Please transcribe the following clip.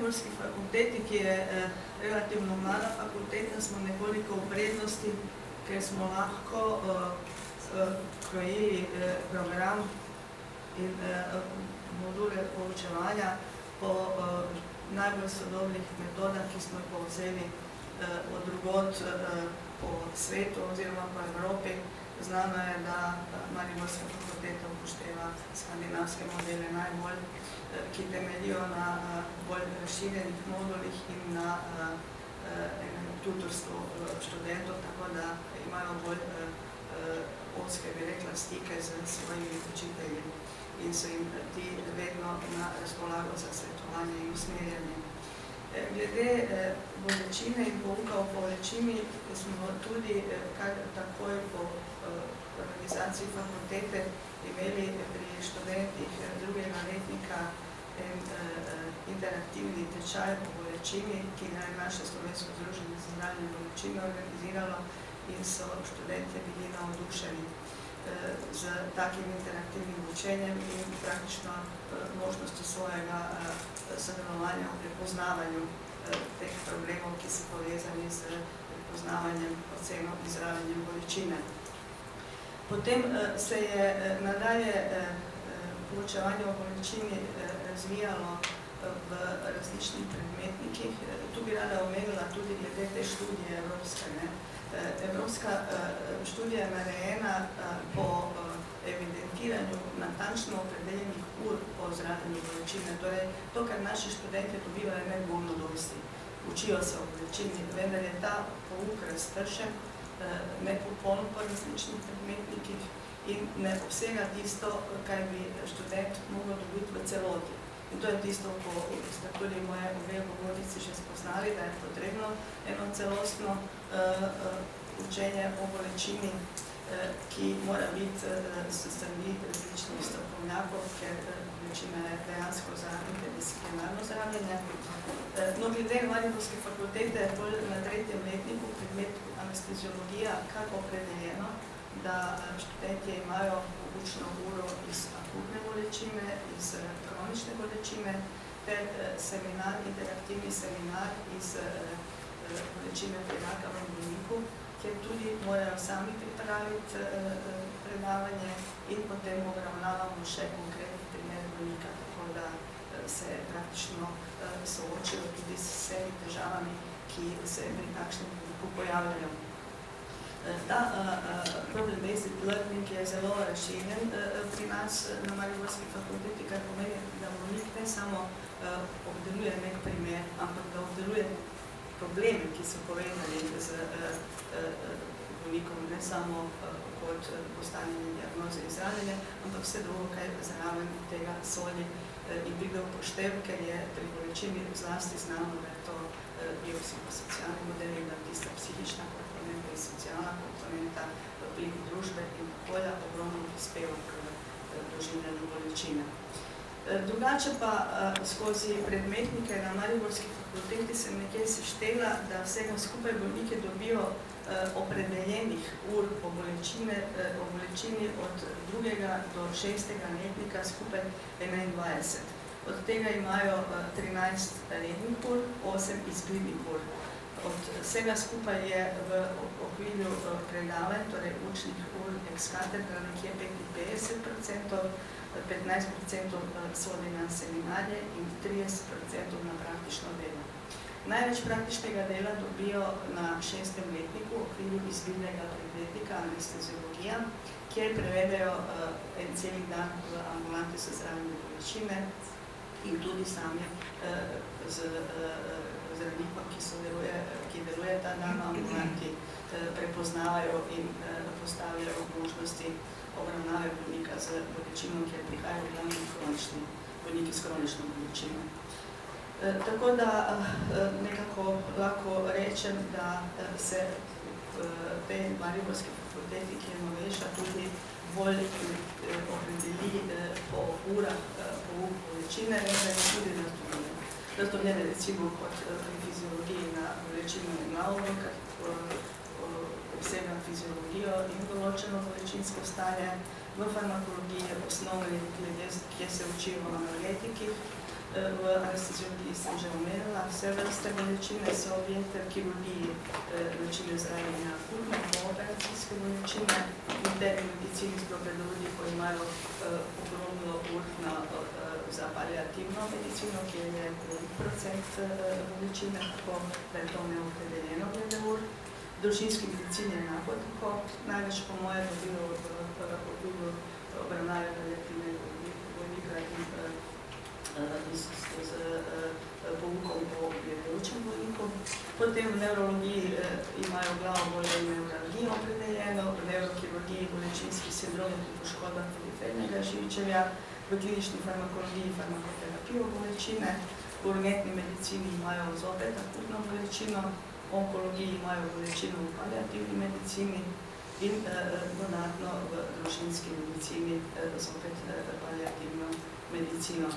mariborski fakulteti, ki je relativno mlada fakulteta, smo nekoliko v prednosti, ker smo lahko krojili program in module poučevanja po najbolj sodobnih metodah, ki smo jih povzeli od drugod po svetu oziroma po Evropi. Znano je, da mariborska fakulteta upošteva skandinavske modele najbolj, ki temeljijo na bolj razširjenih modulih in na tutorstvu študentov, tako da imajo bolj ozke, bi rekla, stike z svojimi učitelji in so jim ti vedno na razpolago za svetovanje in usmerjanje. Glede bolečine in pouka o bolečini smo tudi kar takoj po organizaciji fakultete imeli pri študentih drugega letnika en interaktivni tečaj o bolečini, ki je naše Slovensko združenje za zdravljenje bolečine organiziralo in so študentje bili navdušeni z takim interaktivnim učenjem in praktično možnosti svojega sodelovanja v prepoznavanju teh problemov, ki so povezani z prepoznavanjem, oceno in zdravljenjem bolečine. Potem se je nadalje poučevanje o bolečini razvijalo v različnih predmetnikih. Tu bi rada omenila tudi glede te študije evropske. Evropska študija je narejena po evidentiranju natančno opredeljenih ur po zdravljenju bolečine. Torej, to, kar naši študenti dobivajo, ne dvomno dosti. Učijo se o bolečini, vendar je ta pouk razpršen, ne popoln po različnih predmetnikih in ne obsega tisto, kar bi študent mogel dobiti v celoti. In to je tisto, ko ste tudi moje obe govornici že spoznali, da je potrebno eno celostno učenje o bolečini, ki mora biti s strani različnih strokovnjakov, ker bolečina je dejansko za interdisciplinarno zdravljenje. No, glede mariborske fakultete je bolj na 3. letniku predmet anesteziologija kar opredeljeno, da študentje imajo učno uro iz akutne bolečine, iz kronične bolečine, ter seminar, interaktivni seminar iz bolečine pri rakavem bolniku, kjer tudi morajo sami pripraviti predavanje in potem obravnavamo še konkretni primer bolnika, tako da se praktično soočijo tudi s vsemi težavami, ki se pri takšnem bolniku pojavljajo. Ta problem-based learning je zelo razširjen pri nas na mariborski fakulteti, kar pomeni, da bolnik ne samo obdeluje nek primer, ampak da obdeluje probleme, ki so povezani z bolnikom, ne samo kot postavljanje diagnoze in zdravljenje, ampak vse drugo, kaj zraven tega sodi in pride v poštev, ker je pri bolečini zlasti znano, da je to biopsihosocialni model, da tista psihična komponenta in socialna komponenta vpliv družbe in okolja ogromno prispeva k doživljanju bolečine. Drugače pa skozi predmetnike na mariborski fakulteti sem nekje seštela, da vsega skupaj bolnike dobijo opredeljenih ur o bolečini od 2. do 6. letnika skupaj 21. Od tega imajo 13 rednih ur, 8 izbirnih ur. Od vsega skupaj je v okviru predavanj, torej učnih ur ex cathedra nekje 55%, 15% sodi na seminarje in 30% na praktično delo. Največ praktičnega dela dobijo na 6. letniku v okviru izbirnega predmetnika anesteziologija, kjer prevedejo en celi dan v ambulanti za zdravljenje bolečine in tudi sami z zdravnikom, ki deluje ta dan v ambulanti, prepoznavajo in postavljajo možnosti obravnave bolnika z bolečino, kjer prihajajo glavni bolniki s kronično bolečino. Tako da nekako lahko rečem, da se v tej mariborski fakulteti, ki je novejša, tudi bolj opredeli po urah pouk bolečine, vendar je tudi razdoljene recimo kot pri fiziologiji na bolečino in glavo, kar obsega fiziologijo in določeno bolečinsko stanje. V farmakologiji je osnovni glede, kjer se učijo o analgetiki, V anesteziologiji sem že omenila, vse vrste bolečine so objekte, v kirurgiji načine zdravljenja akutne, pooperacijske bolečine, v interni medicini sploh predoludi, ko imajo ogromno ur za paliativno medicino, kjer je 1% bolečine, tako da je to neopredeljeno glede ur. V družinski medicini je enako tako, največ po moje dobilo v obravnave paliativnega bolnika in z poukom po gledajočem bolniku. Potem v nevrologiji imajo glavo bolj nevralgijo opredeljeno, v nevrokirurgiji bolečinski sindrom in poškodba perifernega živčevja, v klinični farmakologiji farmakoterapijo bolečine, v urgentni medicini imajo zopet akutno bolečino, v onkologiji imajo bolečino v paliativni medicini in dodatno v družinski medicini zopet paliativno medicino.